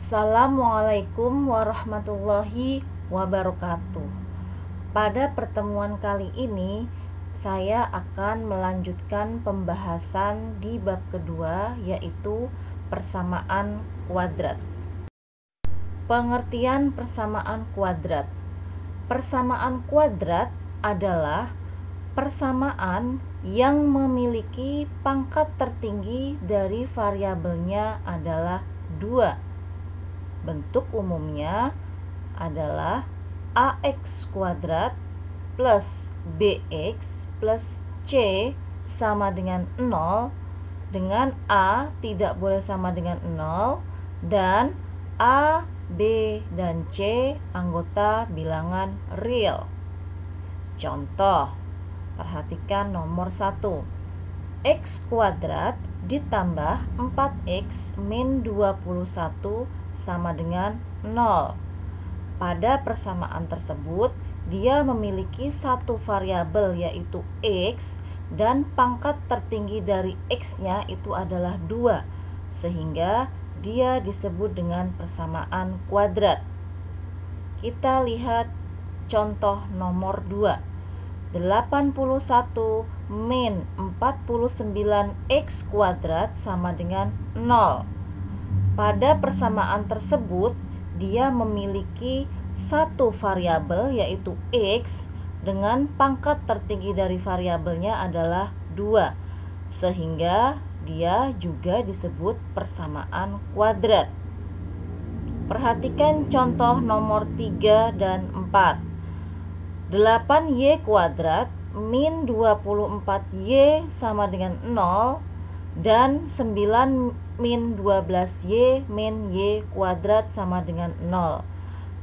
Assalamualaikum warahmatullahi wabarakatuh. Pada pertemuan kali ini, saya akan melanjutkan pembahasan di bab kedua, yaitu persamaan kuadrat. Pengertian persamaan kuadrat. Persamaan kuadrat adalah persamaan yang memiliki pangkat tertinggi dari variabelnya adalah 2. Bentuk umumnya adalah ax kuadrat plus bx plus c sama dengan 0, dengan a tidak boleh sama dengan 0, dan a, b, dan c anggota bilangan real. Contoh, perhatikan nomor 1. X kuadrat ditambah 4x min 21 sama dengan 0. Pada persamaan tersebut, dia memiliki satu variabel yaitu x, dan pangkat tertinggi dari x-nya itu adalah 2, sehingga dia disebut dengan persamaan kuadrat. Kita lihat contoh nomor 2. 81 min 49x kuadrat sama dengan 0. Pada persamaan tersebut, dia memiliki satu variabel yaitu x, dengan pangkat tertinggi dari variabelnya adalah 2, sehingga dia juga disebut persamaan kuadrat. Perhatikan contoh nomor 3 dan 4. 8y kuadrat min 24y sama dengan 0, dan 9 min 12y min y kuadrat sama dengan 0.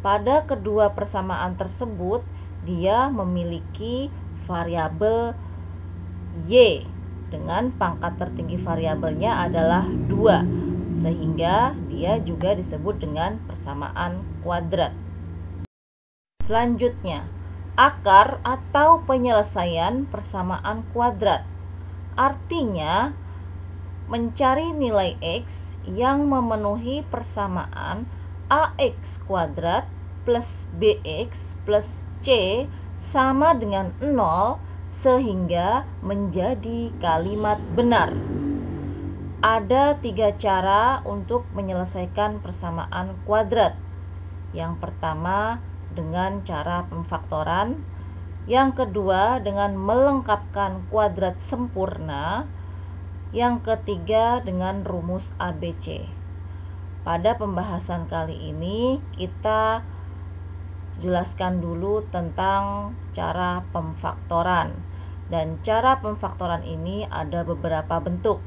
Pada kedua persamaan tersebut, dia memiliki variabel y dengan pangkat tertinggi variabelnya adalah 2, sehingga dia juga disebut dengan persamaan kuadrat. Selanjutnya, akar atau penyelesaian persamaan kuadrat. Artinya, mencari nilai x yang memenuhi persamaan ax kuadrat plus bx plus c sama dengan 0 sehingga menjadi kalimat benar. Ada 3 cara untuk menyelesaikan persamaan kuadrat. Yang pertama, dengan cara pemfaktoran. Yang kedua, dengan melengkapkan kuadrat sempurna. Yang ketiga, dengan rumus ABC. Pada pembahasan kali ini, kita jelaskan dulu tentang cara pemfaktoran. Dan cara pemfaktoran ini ada beberapa bentuk.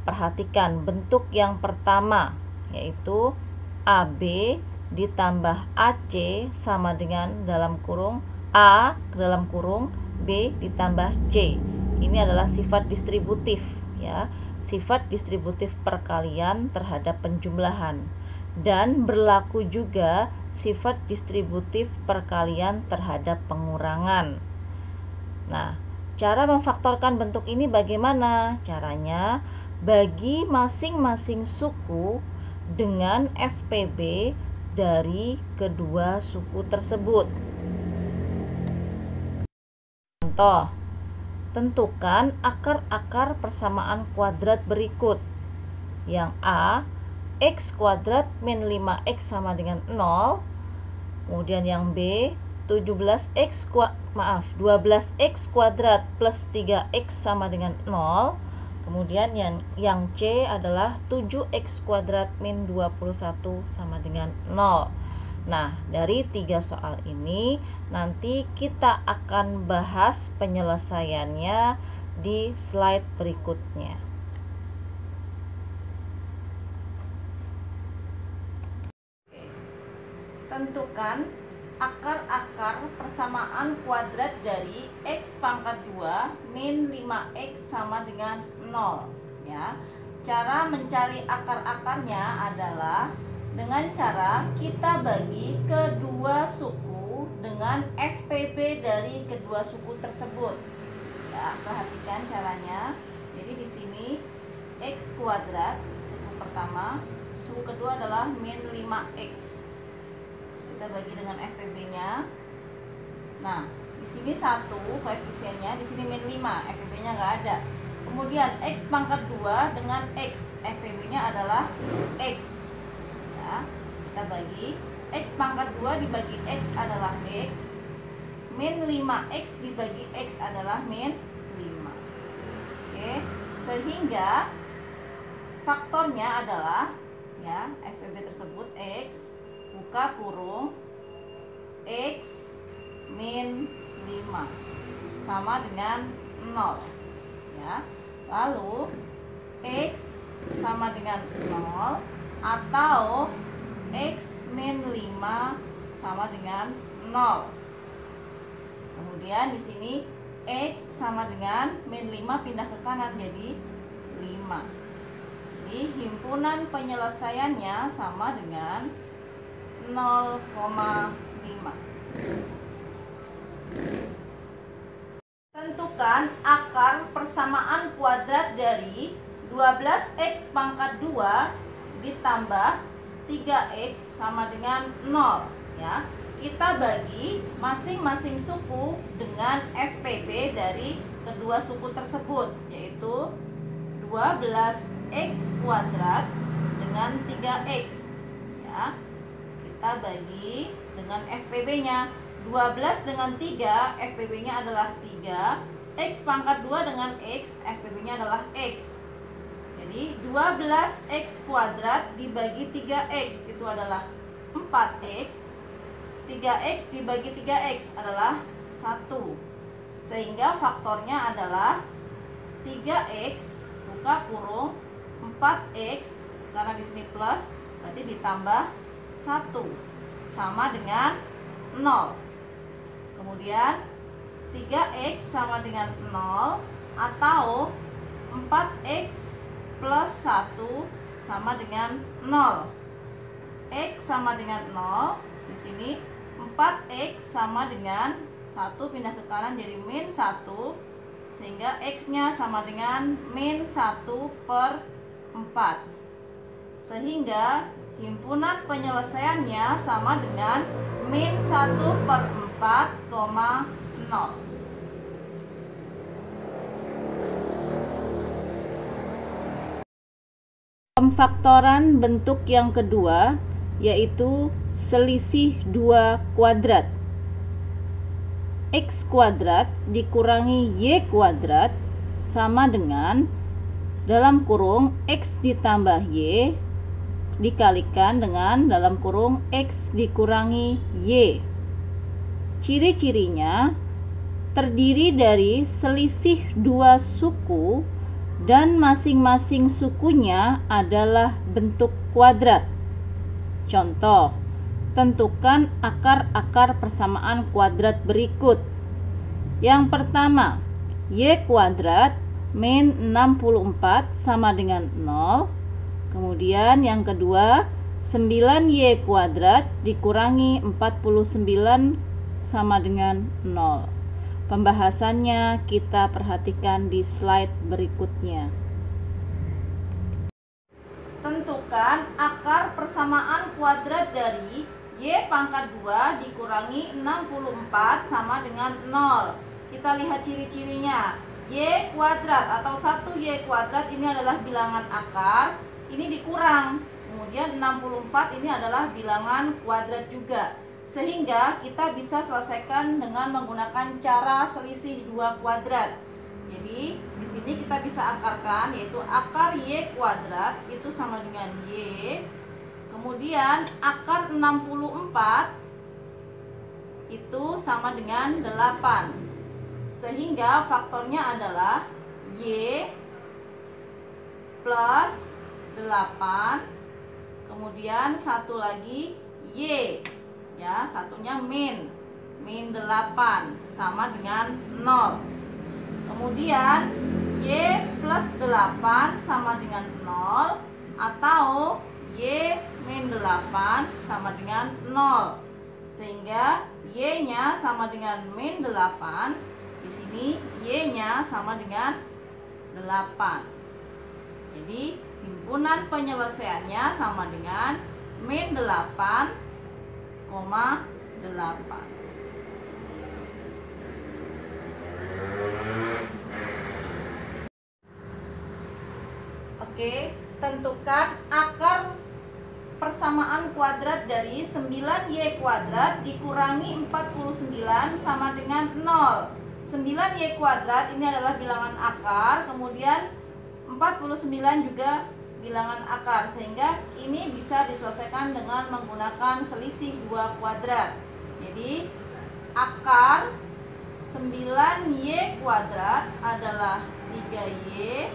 Perhatikan bentuk yang pertama, yaitu AB ditambah AC sama dengan dalam kurung A dalam kurung B ditambah C. Ini adalah sifat distributif, ya, sifat distributif perkalian terhadap penjumlahan, dan berlaku juga sifat distributif perkalian terhadap pengurangan. Nah, cara memfaktorkan bentuk ini bagaimana? Caranya, bagi masing-masing suku dengan FPB dari kedua suku tersebut. Contoh, tentukan akar-akar persamaan kuadrat berikut. Yang A, x kuadrat min 5x sama dengan 0. Kemudian yang B, 12x kuadrat plus 3x sama dengan 0. Kemudian yang C adalah 7x kuadrat min 21 sama dengan 0. Nah, dari 3 soal ini nanti kita akan bahas penyelesaiannya di slide berikutnya. Tentukan akar-akar persamaan kuadrat dari x pangkat 2 min 5x sama dengan 0, ya. Cara mencari akar-akarnya adalah dengan cara kita bagi kedua suku dengan FPB dari kedua suku tersebut. Ya, perhatikan caranya. Jadi di sini x kuadrat suku pertama, suku kedua adalah min 5x. Kita bagi dengan FPB-nya. Nah, di sini 1 koefisiennya, di sini min 5, FPB-nya nggak ada. Kemudian x pangkat 2 dengan x, FPB-nya adalah x. Ya, kita bagi x pangkat 2 dibagi x adalah x. Min 5x dibagi x adalah min 5. Oke, sehingga faktornya adalah, ya, FPB tersebut x buka kurung x min 5 sama dengan 0, ya. Lalu x sama dengan 0 atau x min 5 sama dengan 0. Kemudian di sini x sama dengan min 5 pindah ke kanan jadi 5. Jadi himpunan penyelesaiannya sama dengan 0,5. Tentukan akar persamaan kuadrat dari 12x pangkat 2 ditambah 3x sama dengan 0, ya. Kita bagi masing-masing suku dengan FPB dari kedua suku tersebut, yaitu 12x kuadrat dengan 3x, ya. Kita bagi dengan FPB-nya 12 dengan 3, FPB-nya adalah 3. X pangkat 2 dengan x, FPB-nya adalah x. Jadi 12x kuadrat dibagi 3x itu adalah 4x. 3x dibagi 3x adalah 1. Sehingga faktornya adalah 3x buka kurung 4x, karena di sini plus berarti ditambah 1 sama dengan 0. Kemudian 3x sama dengan 0 atau 4x plus 1 sama dengan 0. X sama dengan 0. Di sini 4x sama dengan 1 pindah ke kanan jadi min 1, sehingga x-nya sama dengan min 1 per 4. Sehingga himpunan penyelesaiannya sama dengan min 1 per 4,0. Pemfaktoran bentuk yang kedua yaitu selisih 2 kuadrat. X kuadrat dikurangi Y kuadrat sama dengan dalam kurung X ditambah Y dikalikan dengan dalam kurung X dikurangi Y. Ciri-cirinya terdiri dari selisih 2 suku dan masing-masing sukunya adalah bentuk kuadrat. Contoh, tentukan akar-akar persamaan kuadrat berikut. Yang pertama, Y kuadrat min 64 sama dengan 0. Kemudian yang kedua, 9Y kuadrat dikurangi 49 sama dengan 0. Pembahasannya kita perhatikan di slide berikutnya. Tentukan akar persamaan kuadrat dari Y pangkat 2 dikurangi 64 sama dengan 0. Kita lihat ciri-cirinya. Y kuadrat atau 1Y kuadrat ini adalah bilangan akar, ini dikurang. Kemudian 64 ini adalah bilangan kuadrat juga. Sehingga kita bisa selesaikan dengan menggunakan cara selisih 2 kuadrat. Jadi di sini kita bisa akarkan, yaitu akar Y kuadrat itu sama dengan Y. Kemudian akar 64 itu sama dengan 8. Sehingga faktornya adalah Y plus 8. Kemudian satu lagi Y, ya, satunya min 8 sama dengan 0. Kemudian Y plus 8 sama dengan 0 atau Y min 8 sama dengan 0. Sehingga Y-nya sama dengan min 8. Di sini Y-nya sama dengan 8. Jadi himpunan penyelesaiannya sama dengan min 8,8. Oke, tentukan akar persamaan kuadrat dari 9y kuadrat dikurangi 49 sama dengan 0. 9y kuadrat ini adalah bilangan akar, kemudian 49 juga bilangan akar, sehingga ini bisa diselesaikan dengan menggunakan selisih 2 kuadrat. Jadi akar 9y kuadrat adalah 3y,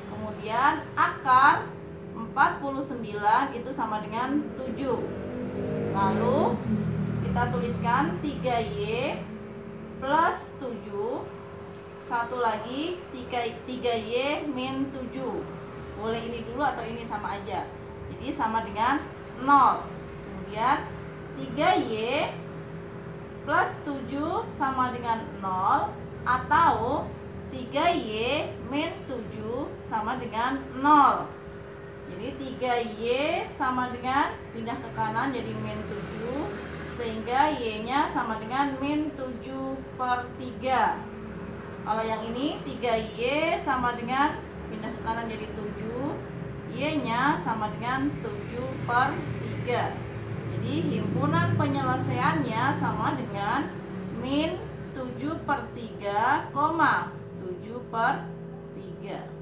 kemudian akar 49 itu sama dengan 7. Lalu kita tuliskan 3y plus 7. Satu lagi 3y min 7. Boleh ini dulu atau ini sama aja. Jadi sama dengan 0. Kemudian 3y plus 7 sama dengan 0, atau 3y min 7 sama dengan 0. Jadi 3y sama dengan, pindah ke kanan jadi min 7, sehingga y-nya sama dengan min 7/3. Kalau yang ini 3y sama dengan, pindah ke kanan jadi 7, y-nya sama dengan 7/3. Jadi himpunan penyelesaiannya sama dengan min 7/3, 7/3.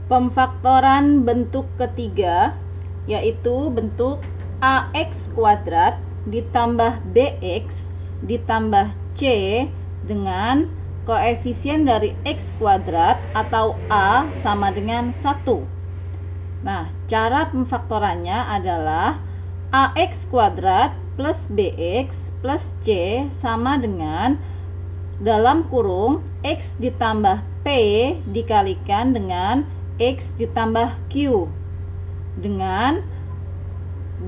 Pemfaktoran bentuk ketiga yaitu bentuk ax kuadrat ditambah bx ditambah c dengan koefisien dari x kuadrat atau a sama dengan 1. Nah, cara pemfaktorannya adalah ax kuadrat plus bx plus c sama dengan dalam kurung x ditambah p dikalikan dengan x ditambah q, dengan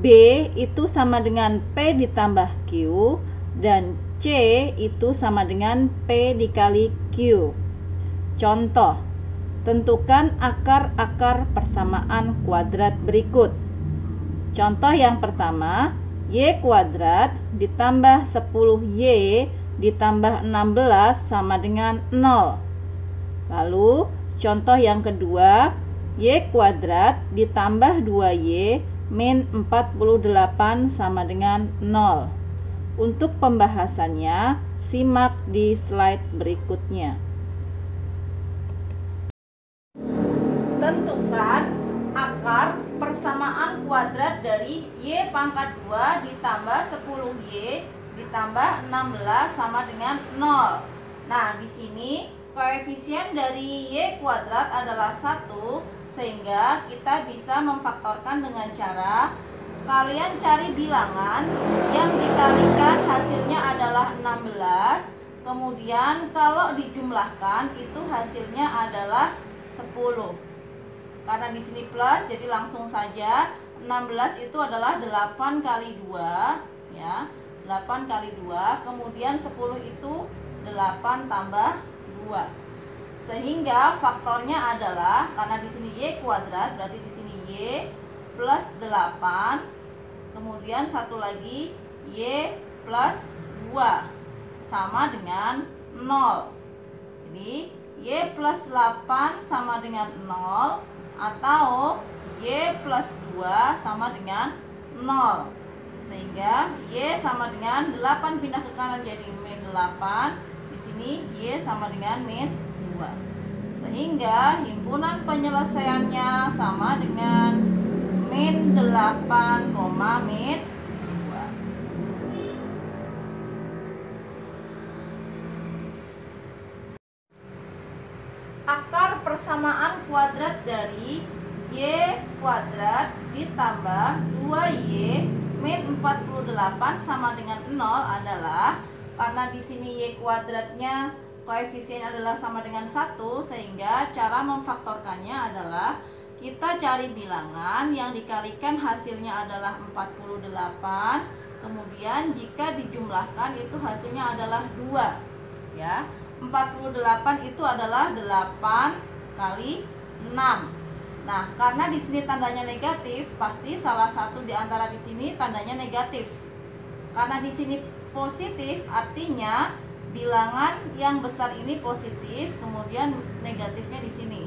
b itu sama dengan p ditambah q dan c itu sama dengan p dikali q. Contoh, tentukan akar-akar persamaan kuadrat berikut. Contoh yang pertama, y kuadrat ditambah 10y ditambah 16 sama dengan 0. Lalu contoh yang kedua, y kuadrat ditambah 2y min 48 sama dengan 0. Untuk pembahasannya, simak di slide berikutnya. Tentukan akar persamaan kuadrat dari y pangkat 2 ditambah 10y ditambah 16 sama dengan 0. Nah, di sini koefisien dari y kuadrat adalah 1, sehingga kita bisa memfaktorkan dengan cara kalian cari bilangan yang dikalikan hasilnya adalah 16, kemudian kalau dijumlahkan itu hasilnya adalah 10. Karena di sini plus, jadi langsung saja 16 itu adalah 8 kali 2, ya. 8 kali 2, kemudian 10 itu 8 tambah 2. Sehingga faktornya adalah, karena di sini y kuadrat, berarti di sini y plus 8, kemudian satu lagi y plus 2 sama dengan 0. Jadi y plus 8 sama dengan 0, atau y plus 2 sama dengan 0. Sehingga y sama dengan 8 pindah ke kanan jadi min 8. Di sini y sama dengan min 2. Sehingga himpunan penyelesaiannya sama dengan min 8, min 2. Akar persamaan kuadrat dari y kuadrat ditambah 2y min 48 sama dengan 0 adalah, karena di sini y kuadratnya koefisien adalah sama dengan 1, sehingga cara memfaktorkannya adalah kita cari bilangan yang dikalikan hasilnya adalah 48, kemudian jika dijumlahkan itu hasilnya adalah 2, ya. 48 itu adalah 8 kali 6. Nah, karena di sini tandanya negatif, pasti salah satu di antara di sini tandanya negatif. Karena di sini positif, artinya bilangan yang besar ini positif, kemudian negatifnya di sini.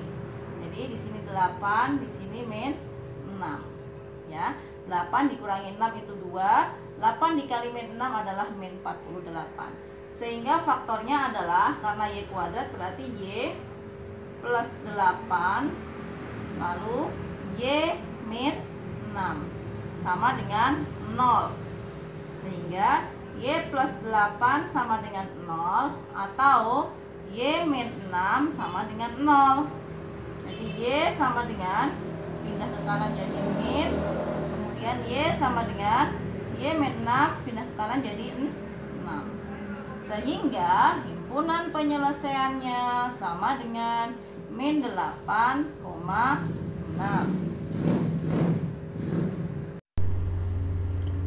Jadi di sini 8, di sini min 6. Ya, 8 dikurangi 6 itu 2, 8 dikali min 6 adalah min 48. Sehingga faktornya adalah, karena Y kuadrat berarti Y plus 8 lalu Y min 6 sama dengan 0. Sehingga Y plus 8 sama dengan 0 atau Y min 6 sama dengan 0. Jadi Y sama dengan, pindah ke kanan jadi min, kemudian Y sama dengan Y min 6 pindah ke kanan jadi 6. Sehingga himpunan penyelesaiannya sama dengan min 8,6.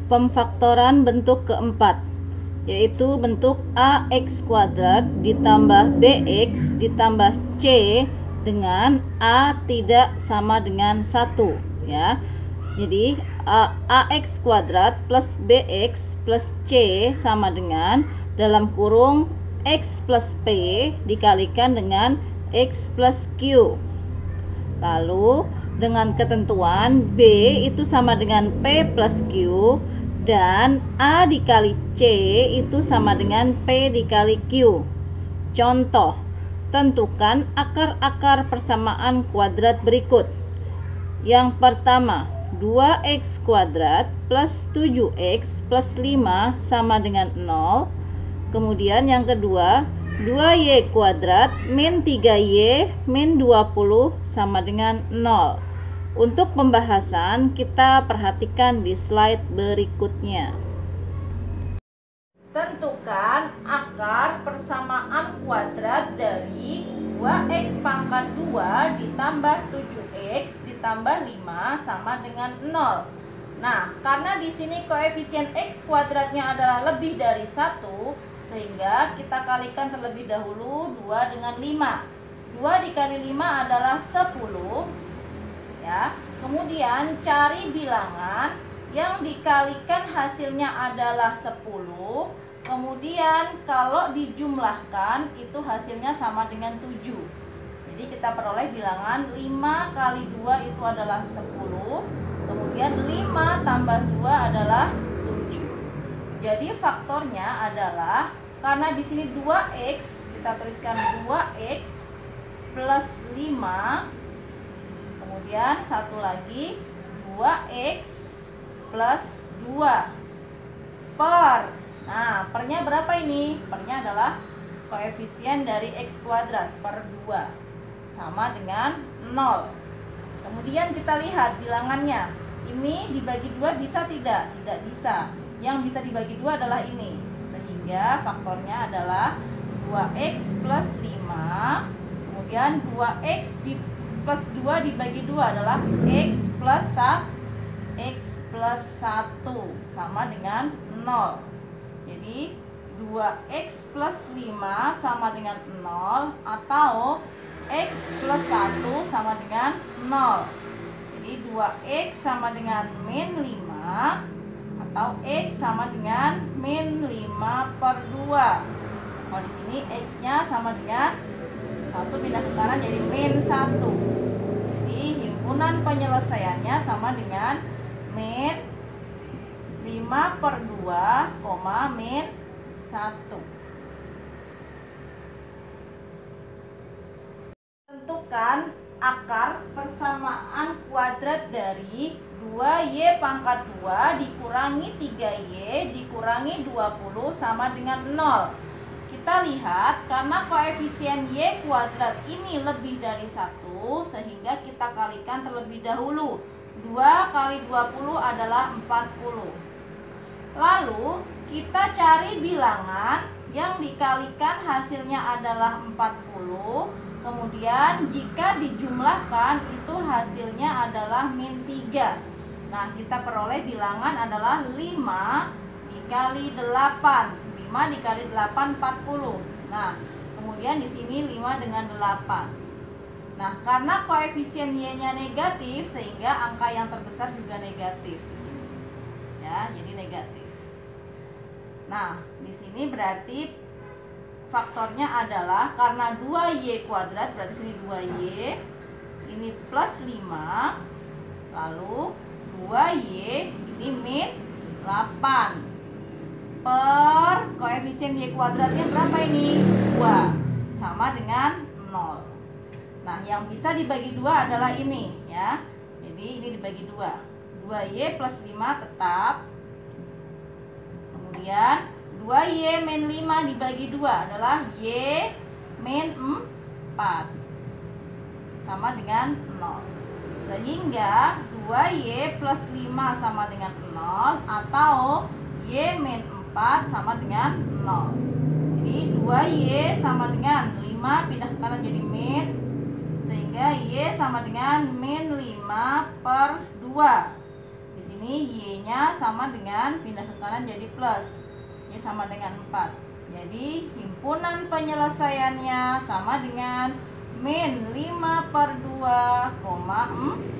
Pemfaktoran bentuk keempat, yaitu bentuk AX kuadrat ditambah BX ditambah C dengan A tidak sama dengan 1, ya. Jadi AX kuadrat plus BX plus C sama dengan dalam kurung X plus P dikalikan dengan X plus Q. Lalu dengan ketentuan B itu sama dengan P plus Q dan A dikali C itu sama dengan P dikali Q. Contoh, tentukan akar-akar persamaan kuadrat berikut. Yang pertama, 2x kuadrat plus 7x plus 5 sama dengan 0. Kemudian yang kedua, 2y kuadrat min 3y min 20 sama dengan 0. Untuk pembahasan kita perhatikan di slide berikutnya. Tentukan akar persamaan kuadrat dari 2x pangkat 2 ditambah 7x ditambah 5 sama dengan 0. Nah, karena di sini koefisien x kuadratnya adalah lebih dari 1, sehingga kita kalikan terlebih dahulu 2 dengan 5. 2 dikali 5 adalah 10. Ya. Kemudian cari bilangan yang dikalikan hasilnya adalah 10. Kemudian kalau dijumlahkan itu hasilnya sama dengan 7. Jadi kita peroleh bilangan 5 kali 2 itu adalah 10. Kemudian 5 tambah 2 adalah 7. Jadi faktornya adalah, karena di sini 2x, kita tuliskan 2x plus 5. Kemudian satu lagi 2x plus 2 per. Nah, pernya berapa ini? Pernya adalah koefisien dari x kuadrat per 2 sama dengan 0. Kemudian kita lihat bilangannya. Ini dibagi 2 bisa tidak? Tidak bisa. Yang bisa dibagi 2 adalah ini. Sehingga faktornya adalah 2x plus 5. Kemudian 2x plus 2 dibagi 2 adalah x plus 1 sama dengan 0. Jadi 2x plus 5 sama dengan 0 atau x plus 1 sama dengan 0. Jadi 2x sama dengan min 5 atau x sama dengan min 5 per 2. Kalau di sini x-nya sama dengan 1 pindah ke kanan jadi min 1. Jadi himpunan penyelesaiannya sama dengan min 5 per 2, min 1. Tentukan akar persamaan kuadrat dari 2y pangkat 2 dikurangi 3y dikurangi 20 sama dengan 0. Kita lihat, karena koefisien y kuadrat ini lebih dari 1, sehingga kita kalikan terlebih dahulu. 2 kali 20 adalah 40. Lalu kita cari bilangan yang dikalikan hasilnya adalah 40. Kemudian jika dijumlahkan itu hasilnya adalah min 3. Nah, kita peroleh bilangan adalah 5 dikali 8. 5 dikali 8, 40. Nah, Kemudian di sini 5 dengan 8. Nah, karena koefisien Y-nya negatif sehingga angka yang terbesar juga negatif di sini. Ya, jadi negatif. Nah, di sini berarti faktornya adalah karena 2Y kuadrat, berarti sini 2Y, ini plus 5, lalu 2Y ini min 8 per koefisien Y kuadratnya berapa ini? 2 sama dengan 0. Nah, yang bisa dibagi 2 adalah ini ya. Jadi ini dibagi 2. 2Y plus 5 tetap. Kemudian 2Y min 5 dibagi 2 adalah Y min 4 sama dengan 0. Sehingga 2Y plus 5 sama dengan 0 atau Y min 4 sama dengan 0. Jadi 2Y sama dengan 5 pindah ke kanan jadi min, sehingga Y sama dengan min 5 per 2. Di sini Y-nya sama dengan pindah ke kanan jadi plus, Y sama dengan 4. Jadi himpunan penyelesaiannya sama dengan min 5 per 2, 4.